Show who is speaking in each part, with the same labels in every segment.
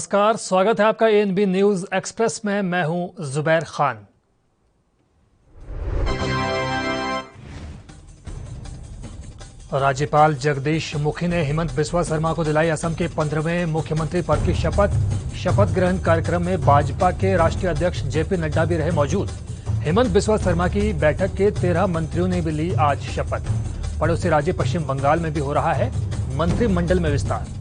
Speaker 1: नमस्कार, स्वागत है आपका एएनबी न्यूज एक्सप्रेस में। मैं हूं जुबैर खान। राज्यपाल जगदीश मुखी ने हेमंत बिस्वा शर्मा को दिलाई असम के 15वें मुख्यमंत्री पद की शपथ। शपथ ग्रहण कार्यक्रम में भाजपा के राष्ट्रीय अध्यक्ष जेपी नड्डा भी रहे मौजूद। हेमंत बिस्वा शर्मा की बैठक के 13 मंत्रियों ने भी ली आज शपथ। पड़ोसी राज्य पश्चिम बंगाल में भी हो रहा है मंत्रिमंडल में विस्तार।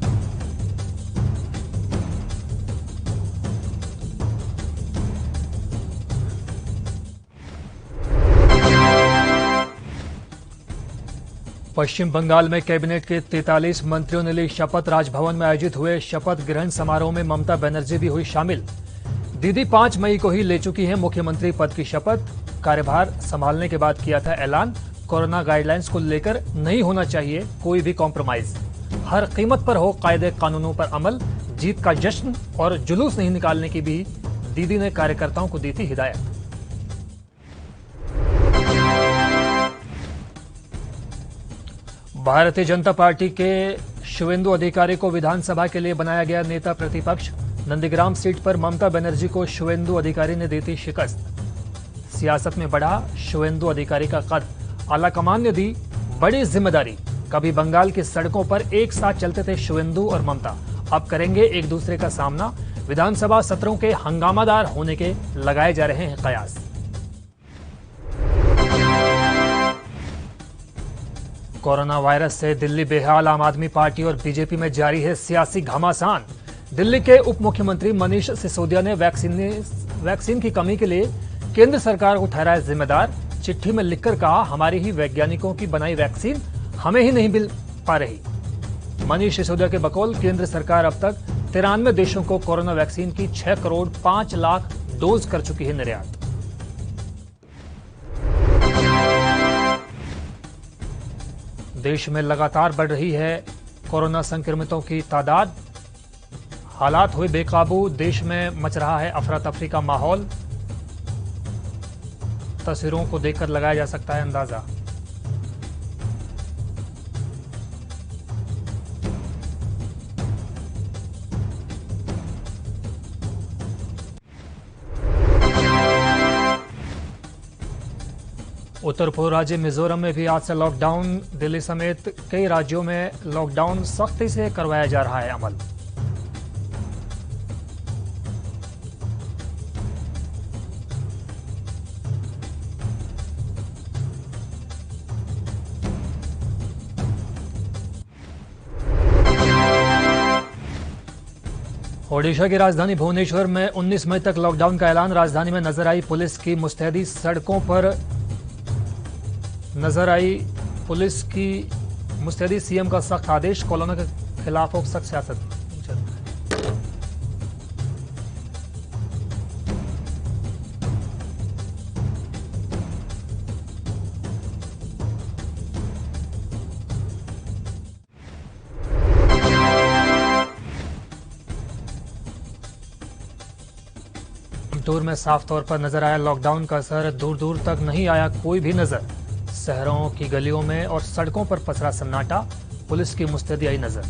Speaker 1: पश्चिम बंगाल में कैबिनेट के 43 मंत्रियों ने ली शपथ। राजभवन में आयोजित हुए शपथ ग्रहण समारोह में ममता बनर्जी भी हुई शामिल। दीदी 5 मई को ही ले चुकी हैं मुख्यमंत्री पद की शपथ। कार्यभार संभालने के बाद किया था ऐलान, कोरोना गाइडलाइंस को लेकर नहीं होना चाहिए कोई भी कॉम्प्रोमाइज। हर कीमत पर हो कायदे कानूनों पर अमल। जीत का जश्न और जुलूस नहीं निकालने की भी दीदी ने कार्यकर्ताओं को दी थी हिदायत। भारतीय जनता पार्टी के शुवेंदु अधिकारी को विधानसभा के लिए बनाया गया नेता प्रतिपक्ष। नंदीग्राम सीट पर ममता बनर्जी को शुवेंदु अधिकारी ने दी थी शिकस्त। सियासत में बढ़ा शुवेंदु अधिकारी का कद, आलाकमान ने दी बड़ी जिम्मेदारी। कभी बंगाल की सड़कों पर एक साथ चलते थे शुवेंदु और ममता, अब करेंगे एक दूसरे का सामना। विधानसभा सत्रों के हंगामादार होने के लगाए जा रहे हैं कयास। कोरोना वायरस से दिल्ली बेहाल, आम आदमी पार्टी और बीजेपी में जारी है सियासी घमासान। दिल्ली के उप मुख्यमंत्री मनीष सिसोदिया ने वैक्सीन की कमी के लिए केंद्र सरकार को ठहराया जिम्मेदार। चिट्ठी में लिखकर कहा, हमारी ही वैज्ञानिकों की बनाई वैक्सीन हमें ही नहीं मिल पा रही। मनीष सिसोदिया के बकौल केंद्र सरकार अब तक 93 देशों को कोरोना वैक्सीन की 6 करोड़ 5 लाख डोज कर चुकी है निर्यात। देश में लगातार बढ़ रही है कोरोना संक्रमितों की तादाद। हालात हुए बेकाबू, देश में मच रहा है अफरा तफरी का माहौल। तस्वीरों को देखकर लगाया जा सकता है अंदाजा। उत्तर पूर्व राज्य मिजोरम में भी आज से लॉकडाउन। दिल्ली समेत कई राज्यों में लॉकडाउन सख्ती से करवाया जा रहा है अमल। ओडिशा की राजधानी भुवनेश्वर में 19 मई तक लॉकडाउन का ऐलान। राजधानी में नजर आई पुलिस की मुस्तैदी। सड़कों पर नजर आई पुलिस की मुस्तैदी। सीएम का सख्त आदेश, कोरोना के खिलाफ हो सख्त सियासत। टूर में साफ तौर पर नजर आया लॉकडाउन का असर। दूर दूर तक नहीं आया कोई भी नजर। शहरों की गलियों में और सड़कों पर पसरा सन्नाटा। पुलिस की मुस्तैदी आई नजर।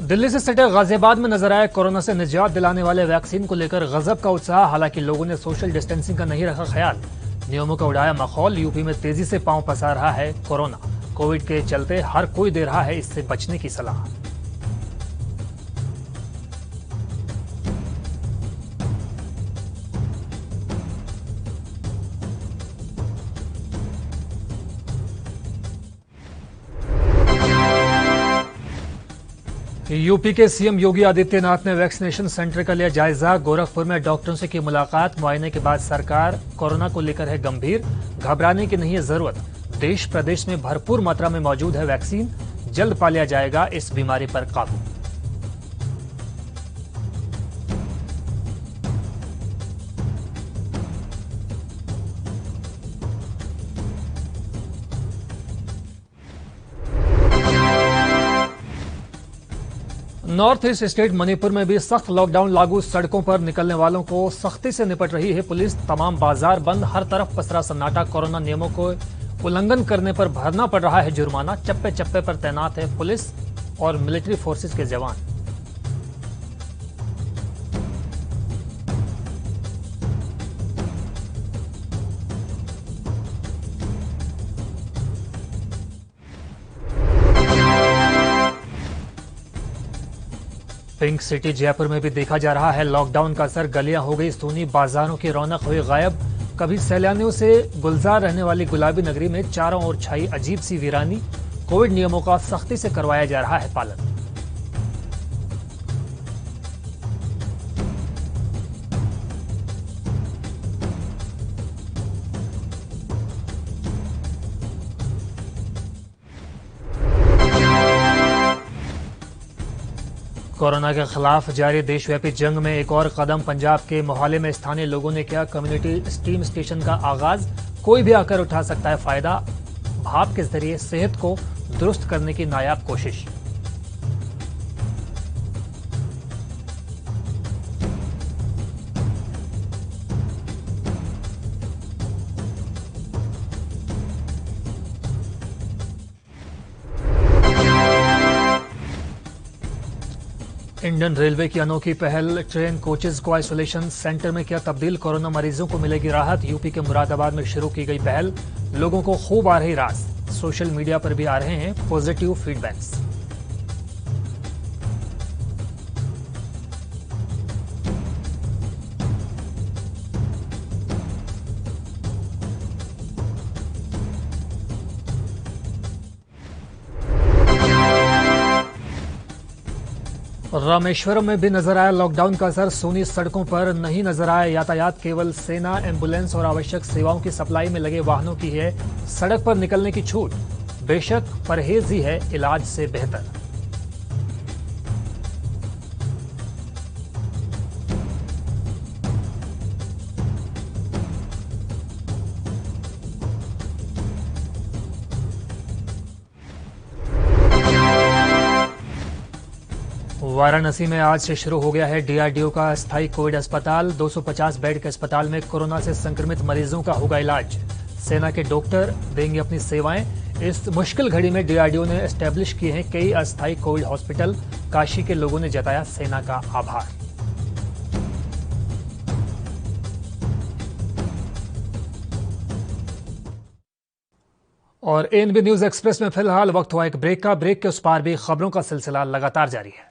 Speaker 1: दिल्ली से सटे गाजियाबाद में नजर आया कोरोना से निजात दिलाने वाले वैक्सीन को लेकर गजब का उत्साह। हालांकि लोगों ने सोशल डिस्टेंसिंग का नहीं रखा ख्याल। नियमों का उड़ाया माहौल। यूपी में तेजी से पांव पसार रहा है कोरोना। कोविड के चलते हर कोई दे रहा है इससे बचने की सलाह। यूपी के सीएम योगी आदित्यनाथ ने वैक्सीनेशन सेंटर का लिया जायजा। गोरखपुर में डॉक्टरों से की मुलाकात। मुआयने के बाद सरकार कोरोना को लेकर है गंभीर। घबराने की नहीं है जरूरत। देश प्रदेश में भरपूर मात्रा में मौजूद है वैक्सीन। जल्द पा लिया जाएगा इस बीमारी पर काबू। नॉर्थ ईस्ट स्टेट मणिपुर में भी सख्त लॉकडाउन लागू। सड़कों पर निकलने वालों को सख्ती से निपट रही है पुलिस। तमाम बाजार बंद, हर तरफ पसरा सन्नाटा। कोरोना नियमों को उल्लंघन करने पर भरना पड़ रहा है जुर्माना। चप्पे चप्पे पर तैनात है पुलिस और मिलिट्री फोर्सेस के जवान। पिंक सिटी जयपुर में भी देखा जा रहा है लॉकडाउन का असर। गलियां हो गई सूनी, बाजारों की रौनक हुई गायब। कभी सैलानियों से गुलजार रहने वाली गुलाबी नगरी में चारों ओर छाई अजीब सी वीरानी। कोविड नियमों का सख्ती से करवाया जा रहा है पालन। कोरोना के खिलाफ जारी देशव्यापी जंग में एक और कदम। पंजाब के मोहाली में स्थानीय लोगों ने किया कम्युनिटी स्टीम स्टेशन का आगाज। कोई भी आकर उठा सकता है फायदा। भाप के जरिए सेहत को दुरुस्त करने की नायाब कोशिश। इंडियन रेलवे की अनोखी पहल। ट्रेन कोचेज को आइसोलेशन सेंटर में किया तब्दील। कोरोना मरीजों को मिलेगी राहत। यूपी के मुरादाबाद में शुरू की गई पहल। लोगों को खूब आ रही रास। सोशल मीडिया पर भी आ रहे हैं पॉजिटिव फीडबैक्स। रामेश्वरम में भी नजर आया लॉकडाउन का असर। सोनी सड़कों पर नहीं नजर आया यातायात। केवल सेना, एम्बुलेंस और आवश्यक सेवाओं की सप्लाई में लगे वाहनों की है सड़क पर निकलने की छूट। बेशक परहेज ही है इलाज से बेहतर। वाराणसी में आज से शुरू हो गया है डीआरडीओ का अस्थायी कोविड अस्पताल। 250 बेड के अस्पताल में कोरोना से संक्रमित मरीजों का होगा इलाज। सेना के डॉक्टर देंगे अपनी सेवाएं। इस मुश्किल घड़ी में डीआरडीओ ने एस्टैब्लिश किए हैं कई अस्थायी कोविड हॉस्पिटल। काशी के लोगों ने जताया सेना का आभार। और एएनबी न्यूज एक्सप्रेस में फिलहाल वक्त हुआ एक ब्रेक का। ब्रेक के उस पार भी खबरों का सिलसिला लगातार जारी है।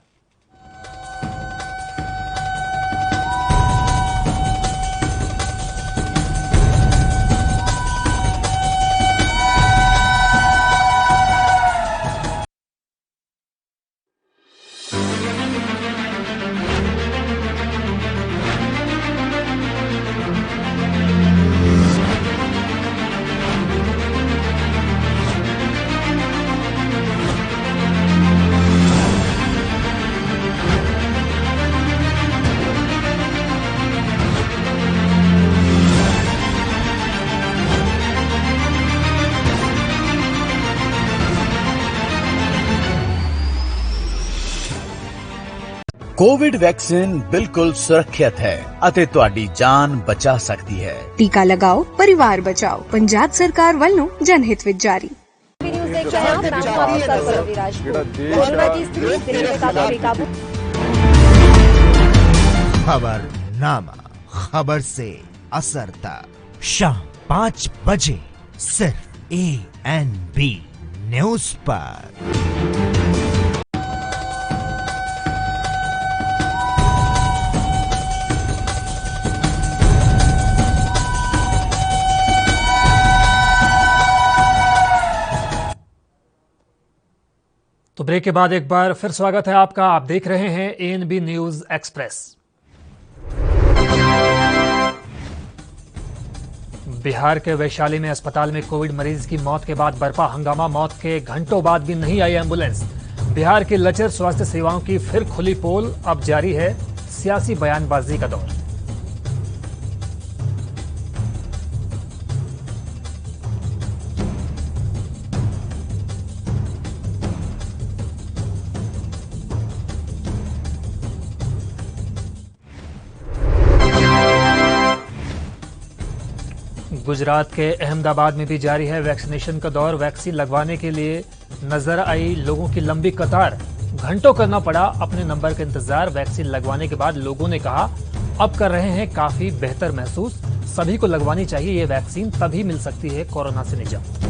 Speaker 2: कोविड वैक्सीन बिल्कुल सुरक्षित है ਅਤੇ ਤੁਹਾਡੀ ਜਾਨ ਬਚਾ ਸਕਦੀ ਹੈ।
Speaker 3: टीका लगाओ, परिवार बचाओ। पंजाब सरकार ਵੱਲੋਂ जनहित ਵਿੱਚ जारी।
Speaker 4: खबरनामा, खबर से असर तक शाम 5 बजे सिर्फ एएनबी न्यूज पर।
Speaker 1: तो ब्रेक के बाद एक बार फिर स्वागत है आपका। आप देख रहे हैं एएनबी न्यूज एक्सप्रेस। बिहार के वैशाली में अस्पताल में कोविड मरीज की मौत के बाद बरपा हंगामा। मौत के घंटों बाद भी नहीं आई एम्बुलेंस। बिहार की लचर स्वास्थ्य सेवाओं की फिर खुली पोल। अब जारी है सियासी बयानबाजी का दौर। गुजरात के अहमदाबाद में भी जारी है वैक्सीनेशन का दौर। वैक्सीन लगवाने के लिए नजर आई लोगों की लंबी कतार। घंटों करना पड़ा अपने नंबर का इंतजार। वैक्सीन लगवाने के बाद लोगों ने कहा अब कर रहे हैं काफी बेहतर महसूस। सभी को लगवानी चाहिए ये वैक्सीन, तभी मिल सकती है कोरोना से निजात।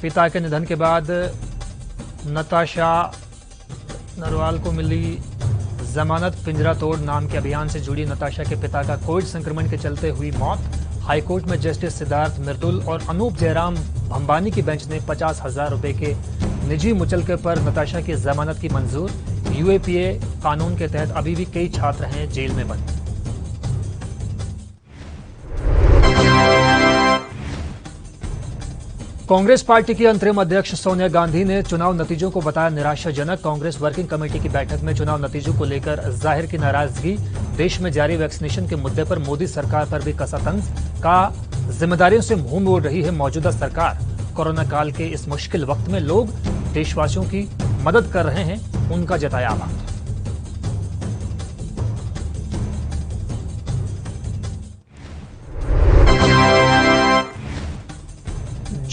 Speaker 1: पिता के निधन के बाद नताशा नरवाल को मिली जमानत। पिंजरा तोड़ नाम के अभियान से जुड़ी नताशा के पिता का कोविड संक्रमण के चलते हुई मौत। हाईकोर्ट में जस्टिस सिद्धार्थ मिर्दुल और अनूप जयराम भंबानी की बेंच ने 50,000 रुपए के निजी मुचलके पर नताशा की जमानत की मंजूर। यूएपीए कानून के तहत अभी भी कई छात्र हैं जेल में बंद। कांग्रेस पार्टी की अंतरिम अध्यक्ष सोनिया गांधी ने चुनाव नतीजों को बताया निराशाजनक। कांग्रेस वर्किंग कमेटी की बैठक में चुनाव नतीजों को लेकर जाहिर की नाराजगी। देश में जारी वैक्सीनेशन के मुद्दे पर मोदी सरकार पर भी कसा तंज। का जिम्मेदारियों से मुंह मोड़ रही है मौजूदा सरकार। कोरोना काल के इस मुश्किल वक्त में लोग देशवासियों की मदद कर रहे हैं, उनका जताया आभार।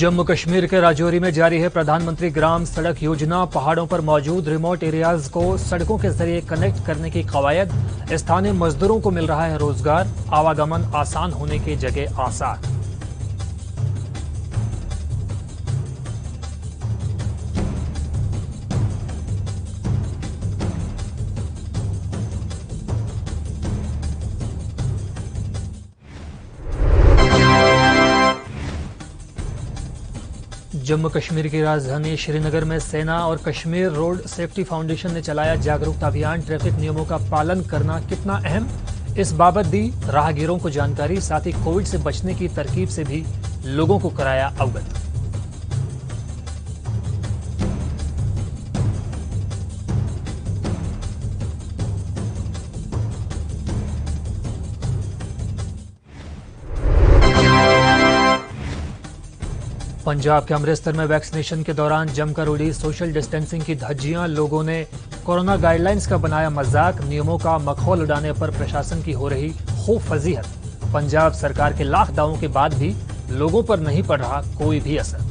Speaker 1: जम्मू कश्मीर के राजौरी में जारी है प्रधानमंत्री ग्राम सड़क योजना। पहाड़ों पर मौजूद रिमोट एरियाज को सड़कों के जरिए कनेक्ट करने की कवायद। स्थानीय मजदूरों को मिल रहा है रोजगार। आवागमन आसान होने की जगह आसार। जम्मू कश्मीर की राजधानी श्रीनगर में सेना और कश्मीर रोड सेफ्टी फाउंडेशन ने चलाया जागरूकता अभियान। ट्रैफिक नियमों का पालन करना कितना अहम, इस बाबत दी राहगीरों को जानकारी। साथ ही कोविड से बचने की तरकीब से भी लोगों को कराया अवगत। पंजाब के अमृतसर में वैक्सीनेशन के दौरान जमकर उड़ी सोशल डिस्टेंसिंग की धज्जियां। लोगों ने कोरोना गाइडलाइंस का बनाया मजाक। नियमों का मखौल उड़ाने पर प्रशासन की हो रही खूब फजीहत। पंजाब सरकार के लाख दावों के बाद भी लोगों पर नहीं पड़ रहा कोई भी असर।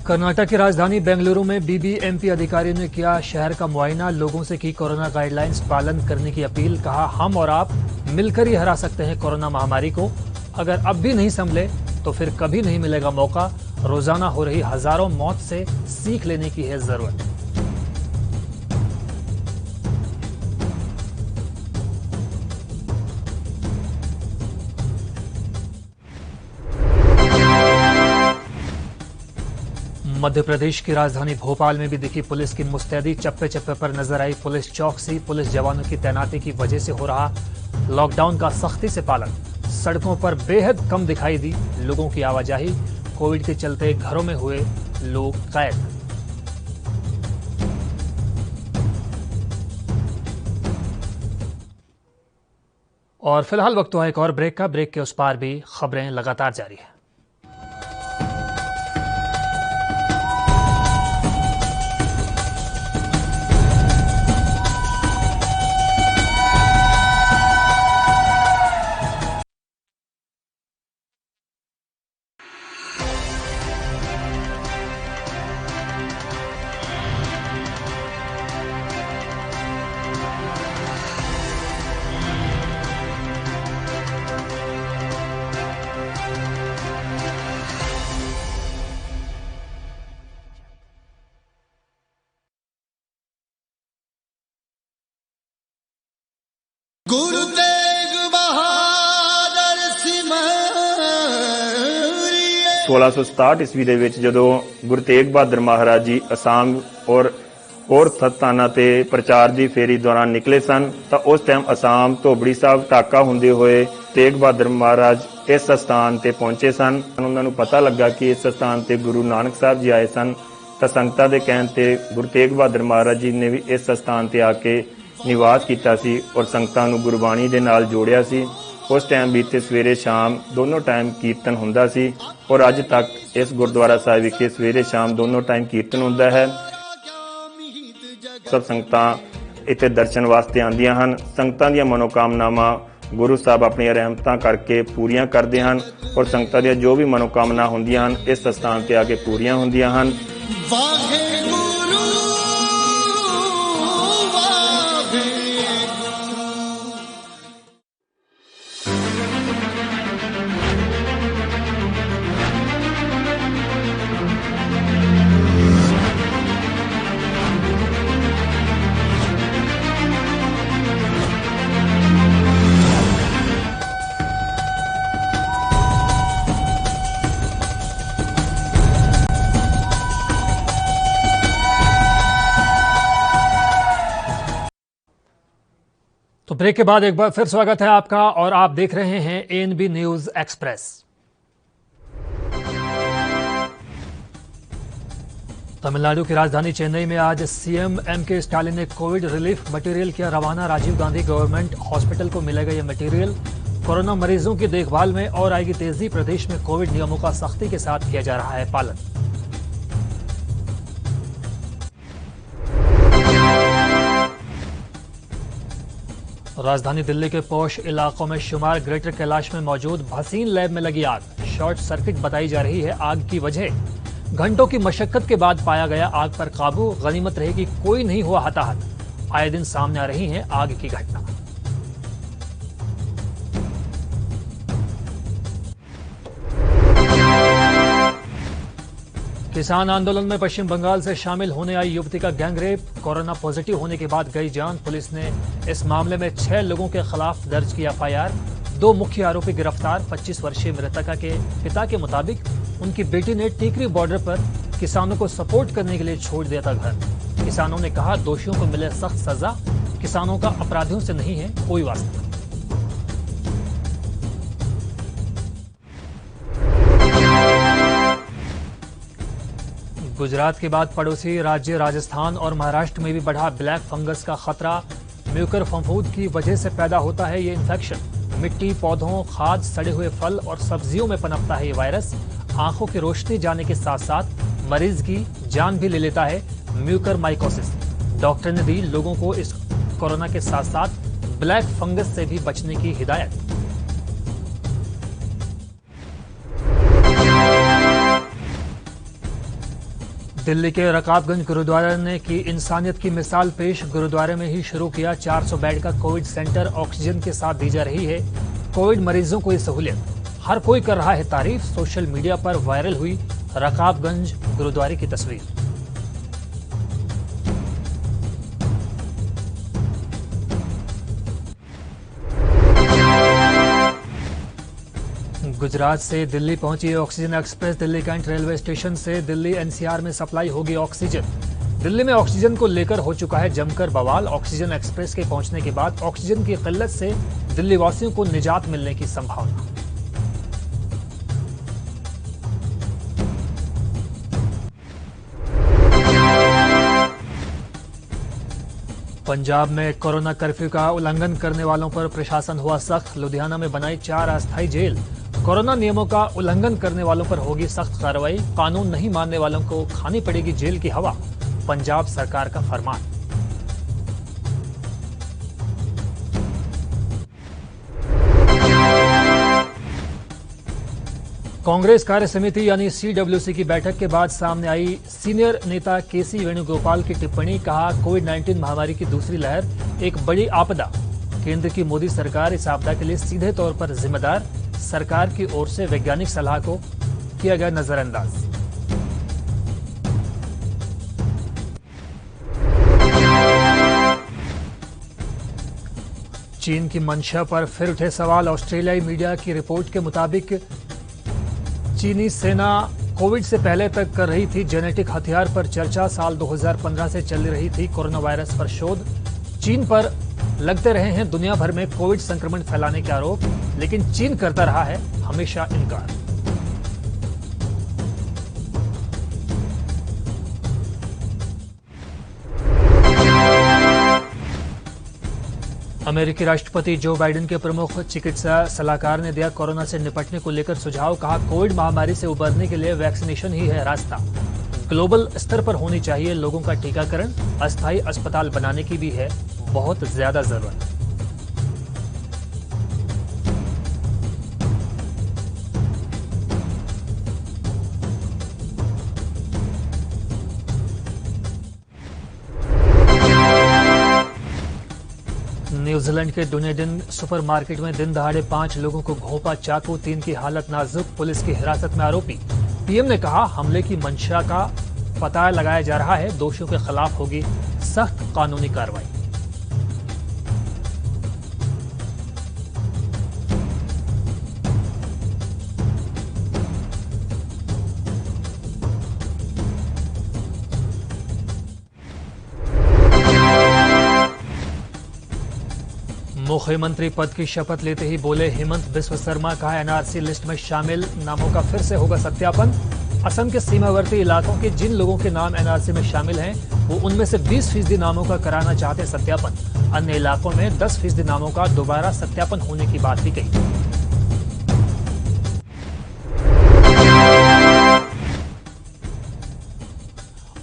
Speaker 1: कर्नाटक की राजधानी बेंगलुरु में बीबीएमपी अधिकारियों ने किया शहर का मुआयना। लोगों से की कोरोना गाइडलाइंस पालन करने की अपील। कहा हम और आप मिलकर ही हरा सकते हैं कोरोना महामारी को। अगर अब भी नहीं संभले तो फिर कभी नहीं मिलेगा मौका। रोजाना हो रही हजारों मौत से सीख लेने की है जरूरत। मध्य प्रदेश की राजधानी भोपाल में भी दिखी पुलिस की मुस्तैदी। चप्पे चप्पे पर नजर आई पुलिस चौकसी। पुलिस जवानों की तैनाती की वजह से हो रहा लॉकडाउन का सख्ती से पालन। सड़कों पर बेहद कम दिखाई दी लोगों की आवाजाही। कोविड के चलते घरों में हुए लोग कैद। और फिलहाल वक्त हुआ एक और ब्रेक का। ब्रेक के उस पार भी खबरें लगातार जारी है।
Speaker 5: गुरु तेग बहादुर सिमरिए
Speaker 6: 1667 ਈਸਵੀ ਦੇ ਵਿੱਚ ਜਦੋਂ ਗੁਰੂ ਤੇਗ ਬਹਾਦਰ ਮਹਾਰਾਜ ਜੀ ਅਸਾਮ ਔਰ ਹੋਰ ਸਥਾਨਾਂ ਤੇ ਪ੍ਰਚਾਰ ਦੀ ਫੇਰੀ ਦੌਰਾਨ ਨਿਕਲੇ ਸਨ ਤਾਂ ਉਸ ਟਾਈਮ ਅਸਾਮ ਧੋਬੜੀ ਸਾਹਿਬ ਟਾਕਾ ਹੁੰਦੇ ਹੋਏ ਤੇਗ ਬਹਾਦਰ ਮਹਾਰਾਜ ਇਸ ਸਥਾਨ ਤੇ ਪਹੁੰਚੇ ਸਨ। ਉਹਨਾਂ ਨੂੰ ਪਤਾ ਲੱਗਾ ਕਿ ਇਸ ਸਥਾਨ ਤੇ ਗੁਰੂ ਨਾਨਕ ਸਾਹਿਬ ਜੀ ਆਏ ਸਨ ਤਾਂ ਸੰਗਤਾਂ ਦੇ ਕਹਿਣ ਤੇ ਗੁਰੂ ਤੇਗ ਬਹਾਦਰ ਮਹਾਰਾਜ ਜੀ ਨੇ ਵੀ ਇਸ ਸਥਾਨ ਤੇ ਆ ਕੇ ਨਿਵਾਸ ਕੀਤਾ ਸੀ ਔਰ ਸੰਗਤਾਂ ਨੂੰ ਗੁਰਬਾਣੀ ਦੇ ਨਾਲ ਜੋੜਿਆ ਸੀ। ਉਸ ਟਾਈਮ ਬੀਤੇ ਸਵੇਰੇ ਸ਼ਾਮ ਦੋਨੋਂ ਟਾਈਮ ਕੀਰਤਨ ਹੁੰਦਾ ਸੀ ਔਰ ਅੱਜ ਤੱਕ ਇਸ ਗੁਰਦੁਆਰਾ ਸਾਹਿਬ ਵਿਖੇ ਸਵੇਰੇ ਸ਼ਾਮ ਦੋਨੋਂ ਟਾਈਮ ਕੀਰਤਨ ਹੁੰਦਾ ਹੈ। ਸਭ ਸੰਗਤਾਂ ਇੱਥੇ ਦਰਸ਼ਨ ਵਾਸਤੇ ਆਉਂਦੀਆਂ ਹਨ। ਸੰਗਤਾਂ ਦੀਆਂ ਮਨੋਕਾਮਨਾਵਾਂ ਗੁਰੂ ਸਾਹਿਬ ਆਪਣੀਆਂ ਰਹਿਮਤਾਂ ਕਰਕੇ ਪੂਰੀਆਂ ਕਰਦੇ ਹਨ ਔਰ ਸੰਗਤਾਂ ਦੀਆਂ ਜੋ ਵੀ ਮਨੋਕਾਮਨਾ ਹੁੰਦੀਆਂ ਹਨ ਇਸ ਸਥਾਨ ਤੇ ਆ ਕੇ ਪੂਰੀਆਂ ਹੁੰਦੀਆਂ ਹਨ।
Speaker 1: तो ब्रेक के बाद एक बार फिर स्वागत है आपका और आप देख रहे हैं एएनबी न्यूज एक्सप्रेस। तमिलनाडु की राजधानी चेन्नई में आज सीएम एमके स्टालिन ने कोविड रिलीफ मटेरियल किया रवाना। राजीव गांधी गवर्नमेंट हॉस्पिटल को मिलेगा यह मटेरियल। कोरोना मरीजों की देखभाल में और आएगी तेजी। प्रदेश में कोविड नियमों का सख्ती के साथ किया जा रहा है पालन। राजधानी दिल्ली के पौष इलाकों में शुमार ग्रेटर कैलाश में मौजूद भसीन लैब में लगी आग। शॉर्ट सर्किट बताई जा रही है आग की वजह। घंटों की मशक्कत के बाद पाया गया आग पर काबू। गनीमत रही कि कोई नहीं हुआ हताहत। आए दिन सामने आ रही है आग की घटना। किसान आंदोलन में पश्चिम बंगाल से शामिल होने आई युवती का गैंगरेप। कोरोना पॉजिटिव होने के बाद गई जान। पुलिस ने इस मामले में 6 लोगों के खिलाफ दर्ज किया एफआईआर। 2 मुख्य आरोपी गिरफ्तार। 25 वर्षीय मृतका के पिता के मुताबिक उनकी बेटी ने टीकरी बॉर्डर पर किसानों को सपोर्ट करने के लिए छोड़ दिया था घर। किसानों ने कहा दोषियों को मिले सख्त सजा। किसानों का अपराधियों से नहीं है कोई वास्ता। गुजरात के बाद पड़ोसी राज्य राजस्थान और महाराष्ट्र में भी बढ़ा ब्लैक फंगस का खतरा। म्यूकर फफूंद की वजह से पैदा होता है ये इन्फेक्शन। मिट्टी, पौधों, खाद, सड़े हुए फल और सब्जियों में पनपता है ये वायरस। आंखों की रोशनी जाने के साथ साथ मरीज की जान भी ले लेता है म्यूकर माइकोसिस। डॉक्टर ने दी लोगों को इस कोरोना के साथ साथ ब्लैक फंगस से भी बचने की हिदायत। दिल्ली के रकाबगंज गुरुद्वारा ने की इंसानियत की मिसाल पेश। गुरुद्वारे में ही शुरू किया 400 बेड का कोविड सेंटर। ऑक्सीजन के साथ दी जा रही है कोविड मरीजों को ये सहूलियत। हर कोई कर रहा है तारीफ। सोशल मीडिया पर वायरल हुई रकाबगंज गुरुद्वारे की तस्वीर। गुजरात से दिल्ली पहुंची oxygen express. Delhi Cantt railway station से दिल्ली एनसीआर में सप्लाई होगी ऑक्सीजन। दिल्ली में ऑक्सीजन को लेकर हो चुका है जमकर बवाल। ऑक्सीजन एक्सप्रेस के पहुंचने के बाद ऑक्सीजन की किल्लत से दिल्ली वासियों को निजात मिलने की संभावना। पंजाब में कोरोना कर्फ्यू का उल्लंघन करने वालों पर प्रशासन हुआ सख्त। लुधियाना में बनाई 4 अस्थायी जेल। कोरोना नियमों का उल्लंघन करने वालों पर होगी सख्त कार्रवाई। कानून नहीं मानने वालों को खानी पड़ेगी जेल की हवा। पंजाब सरकार का फरमान। कांग्रेस कार्य समिति यानी सीडब्ल्यूसी की बैठक के बाद सामने आई सीनियर नेता केसी वेणुगोपाल की टिप्पणी। कहा कोविड-19 महामारी की दूसरी लहर एक बड़ी आपदा। केंद्र की मोदी सरकार इस आपदा के लिए सीधे तौर पर जिम्मेदार। सरकार की ओर से वैज्ञानिक सलाह को किया गया नजरअंदाज। चीन की मंशा पर फिर उठे सवाल। ऑस्ट्रेलियाई मीडिया की रिपोर्ट के मुताबिक चीनी सेना कोविड से पहले तक कर रही थी जेनेटिक हथियार पर चर्चा। साल 2015 से चल रही थी कोरोना वायरस पर शोध। चीन पर लगते रहे हैं दुनिया भर में कोविड संक्रमण फैलाने के आरोप, लेकिन चीन करता रहा है हमेशा इनकार। अमेरिकी राष्ट्रपति जो बाइडेन के प्रमुख चिकित्सा सलाहकार ने दिया कोरोना से निपटने को लेकर सुझाव। कहा, कोविड महामारी से उबरने के लिए वैक्सीनेशन ही है रास्ता। ग्लोबल स्तर पर होनी चाहिए लोगों का टीकाकरण। अस्थायी अस्पताल बनाने की भी है बहुत ज्यादा जरूरत। न्यूजीलैंड के डुनेडिन सुपरमार्केट में दिन दहाड़े 5 लोगों को घोंपा चाकू, 3 की हालत नाजुक, पुलिस की हिरासत में आरोपी। पीएम ने कहा, हमले की मंशा का पता लगाया जा रहा है, दोषियों के खिलाफ होगी सख्त कानूनी कार्रवाई। मुख्यमंत्री पद की शपथ लेते ही बोले हेमंत बिस्व शर्मा। कहा, एनआरसी लिस्ट में शामिल नामों का फिर से होगा सत्यापन। असम के सीमावर्ती इलाकों के जिन लोगों के नाम एनआरसी में शामिल हैं, वो उनमें से 20% नामों का कराना चाहते सत्यापन। अन्य इलाकों में 10% नामों का दोबारा सत्यापन होने की बात भी कही।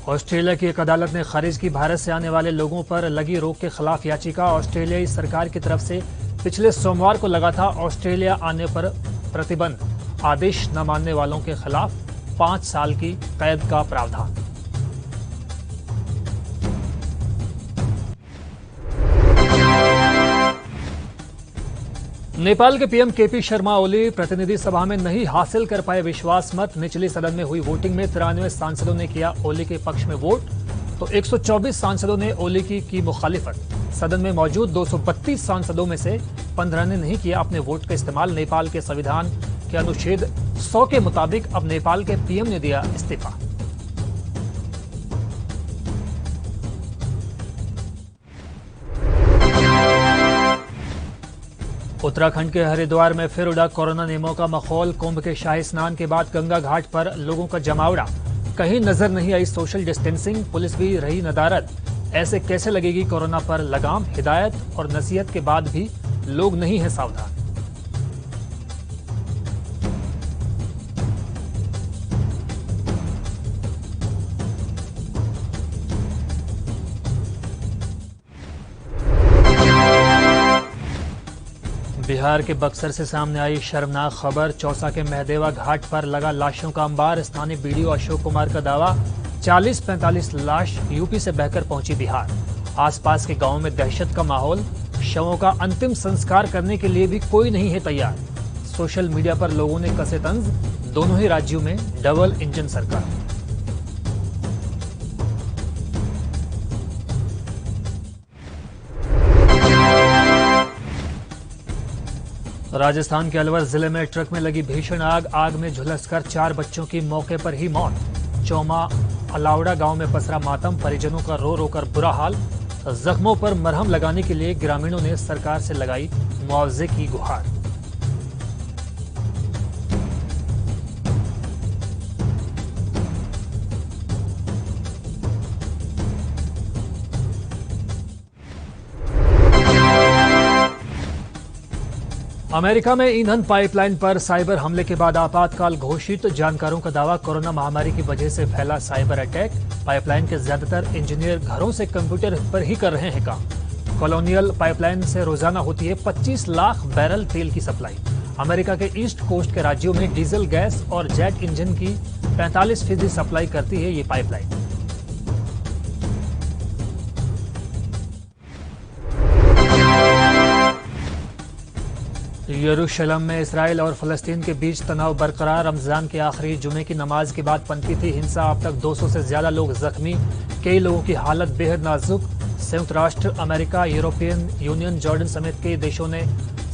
Speaker 1: ऑस्ट्रेलिया की एक अदालत ने खारिज की भारत से आने वाले लोगों पर लगी रोक के खिलाफ याचिका। ऑस्ट्रेलियाई सरकार की तरफ से पिछले सोमवार को लगा था ऑस्ट्रेलिया आने पर प्रतिबंध। आदेश न मानने वालों के खिलाफ 5 साल की कैद का प्रावधान। नेपाल के पीएम केपी शर्मा ओली प्रतिनिधि सभा में नहीं हासिल कर पाए विश्वास मत। निचली सदन में हुई वोटिंग में 93 सांसदों ने किया ओली के पक्ष में वोट, तो 124 सांसदों ने ओली की मुखालिफत। सदन में मौजूद 232 सांसदों में से 15 ने नहीं किया अपने वोट का इस्तेमाल। नेपाल के संविधान के अनुच्छेद 100 के मुताबिक अब नेपाल के पीएम ने दिया इस्तीफा। उत्तराखंड के हरिद्वार में फिर उड़ा कोरोना नियमों का माहौल। कुंभ के शाही स्नान के बाद गंगा घाट पर लोगों का जमावड़ा। कहीं नजर नहीं आई सोशल डिस्टेंसिंग, पुलिस भी रही नदारद। ऐसे कैसे लगेगी कोरोना पर लगाम? हिदायत और नसीहत के बाद भी लोग नहीं हैं सावधान। बिहार के बक्सर से सामने आई शर्मनाक खबर। चौसा के महदेवा घाट पर लगा लाशों का अंबार। स्थानीय बीडीओ अशोक कुमार का दावा, 40-45 लाश यूपी से बहकर पहुंची बिहार। आसपास के गांवों में दहशत का माहौल। शवों का अंतिम संस्कार करने के लिए भी कोई नहीं है तैयार। सोशल मीडिया पर लोगों ने कसे तंज। दोनों ही राज्यों में डबल इंजन सरकार। राजस्थान के अलवर जिले में ट्रक में लगी भीषण आग। आग में झुलसकर 4 बच्चों की मौके पर ही मौत। चौमा अलावड़ा गांव में पसरा मातम। परिजनों का रो रो कर बुरा हाल। जख्मों पर मरहम लगाने के लिए ग्रामीणों ने सरकार से लगाई मुआवजे की गुहार। अमेरिका में ईंधन पाइपलाइन पर साइबर हमले के बाद आपातकाल घोषित। जानकारों का दावा, कोरोना महामारी की वजह से फैला साइबर अटैक। पाइपलाइन के ज्यादातर इंजीनियर घरों से कंप्यूटर पर ही कर रहे हैं काम। कॉलोनियल पाइपलाइन से रोजाना होती है 25 लाख बैरल तेल की सप्लाई। अमेरिका के ईस्ट कोस्ट के राज्यों में डीजल, गैस और जेट इंजन की 45% सप्लाई करती है ये पाइपलाइन। यरूशलेम में इसराइल और फलस्तीन के बीच तनाव बरकरार। रमजान के आखिरी जुमे की नमाज के बाद पनपी थी हिंसा। अब तक 200 से ज्यादा लोग जख्मी, कई लोगों की हालत बेहद नाजुक। संयुक्त राष्ट्र, अमेरिका, यूरोपियन यूनियन, जॉर्डन समेत कई देशों ने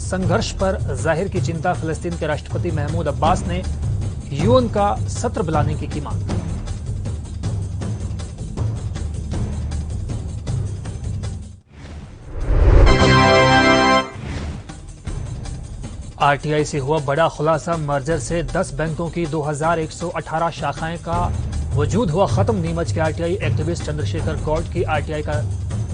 Speaker 1: संघर्ष पर जाहिर की चिंता। फलस्तीन के राष्ट्रपति महमूद अब्बास ने यूएन का सत्र बुलाने की मांग। आरटीआई से हुआ बड़ा खुलासा, मर्जर से 10 बैंकों की 2118 शाखाएं का वजूद हुआ खत्म। नीमच के आरटीआई एक्टिविस्ट चंद्रशेखर गौड़ की आरटीआई का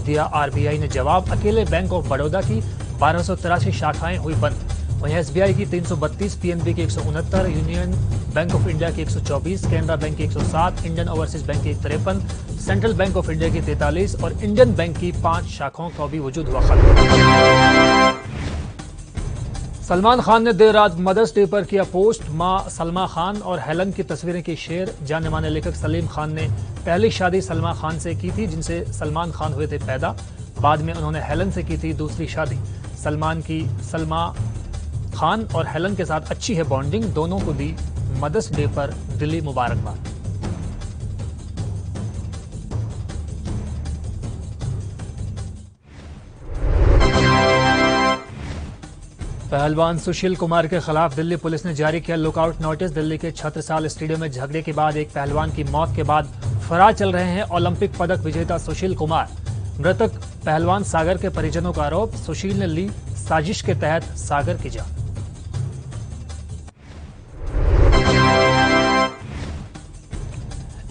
Speaker 1: दिया आरबीआई ने जवाब। अकेले बैंक ऑफ बड़ौदा की 1283 शाखाएं हुई बंद। वहीं एसबीआई की 332, पीएनबी की 169, यूनियन बैंक ऑफ इंडिया की 124, कैनरा बैंक की 107, इंडियन ओवरसीज बैंक की 53, सेंट्रल बैंक ऑफ इंडिया की 43 और इंडियन बैंक की 5 शाखाओं का भी वजूद हुआ खत्म। सलमान खान ने देर रात मदर्स डे पर किया पोस्ट। मां सलमा खान और हेलन की तस्वीरें की शेयर। जाने माने लेखक सलीम खान ने पहली शादी सलमा खान से की थी, जिनसे सलमान खान हुए थे पैदा। बाद में उन्होंने हेलन से की थी दूसरी शादी। सलमान की सलमा खान और हेलन के साथ अच्छी है बॉन्डिंग। दोनों को दी मदर्स डे पर दिली मुबारकबाद। पहलवान सुशील कुमार के खिलाफ दिल्ली पुलिस ने जारी किया लुकआउट नोटिस। दिल्ली के छत्रसाल स्टेडियम में झगड़े के बाद एक पहलवान की मौत के बाद फरार चल रहे हैं ओलंपिक पदक विजेता सुशील कुमार। मृतक पहलवान सागर के परिजनों का आरोप, सुशील ने ली साजिश के तहत सागर की जान।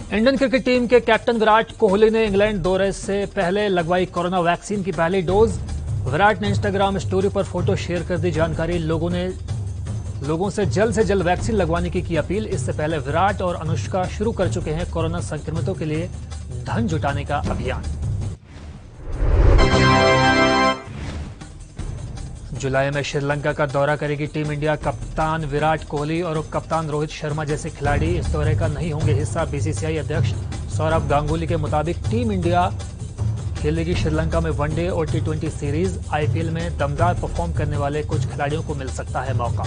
Speaker 1: इंडियन क्रिकेट टीम के कैप्टन विराट कोहली ने इंग्लैंड दौरे से पहले लगवाई कोरोना वैक्सीन की पहली डोज। विराट ने इंस्टाग्राम स्टोरी पर फोटो शेयर कर दी जानकारी। लोगों से जल्द वैक्सीन लगवाने की अपील। इससे पहले विराट और अनुष्का शुरू कर चुके हैं कोरोना संक्रमितों के लिए धन जुटाने का अभियान। जुलाई में श्रीलंका का दौरा करेगी टीम इंडिया। कप्तान विराट कोहली और उप कप्तान रोहित शर्मा जैसे खिलाड़ी इस दौरे का नहीं होंगे हिस्सा। बीसीसीआई अध्यक्ष सौरभ गांगुली के मुताबिक टीम इंडिया खेलेगी श्रीलंका में वनडे और टी20 सीरीज। आईपीएल में दमदार परफॉर्म करने वाले कुछ खिलाड़ियों को मिल सकता है मौका।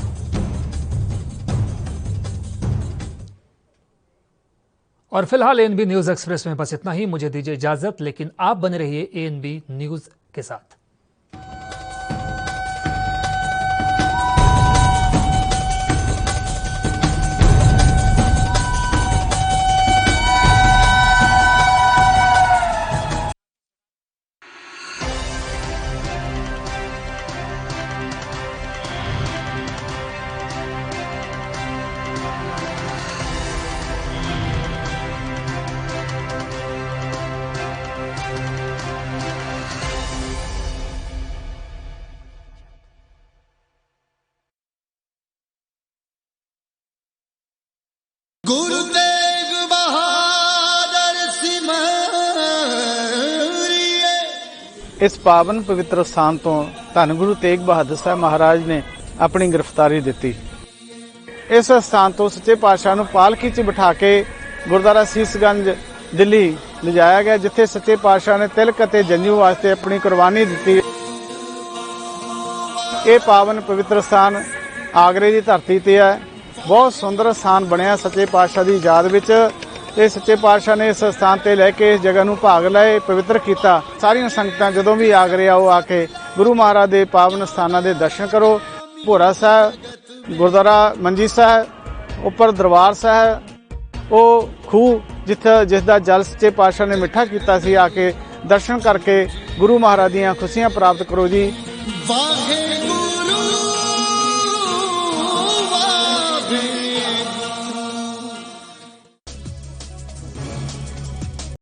Speaker 1: और फिलहाल एएनबी न्यूज एक्सप्रेस में बस इतना ही। मुझे दीजिए इजाजत, लेकिन आप बने रहिए एएनबी न्यूज के साथ।
Speaker 5: गुरु तेग बहादुर सिमरिए।
Speaker 7: इस पावन पवित्र स्थान तो धन गुरु तेग बहादुर साहब महाराज ने अपनी गिरफ्तारी दी। इस स्थान तो सच्चे पातशाह नूं पालकी च बिठा के गुरुद्वारा सीसगंज दिल्ली लिजाया गया, जिथे सच्चे पातशाह ने तिलक ते जनेऊ वास्ते अपनी कुर्बानी दी। ये पावन पवित्र स्थान आगरे की धरती ते है। बहुत सुंदर स्थान बनया सच्चे पातशाह की याद विच। सच्चे पातशाह ने इस स्थान ते लैके इस जगह नूं भाग लए, पवित्र किया। सारियां संगतां जदों भी आगरे आओ आके गुरु महाराज के पावन स्थानां दे दर्शन करो। भोरा साहब, गुरुद्वारा मंजी साहब, उपर दरबार साहब, वो खूह जिसका जल सच्चे पातशाह ने मिठा किया सी, आके दर्शन करके गुरु महाराज दीयां खुशियां प्राप्त करो जी।
Speaker 5: वाहे गुरु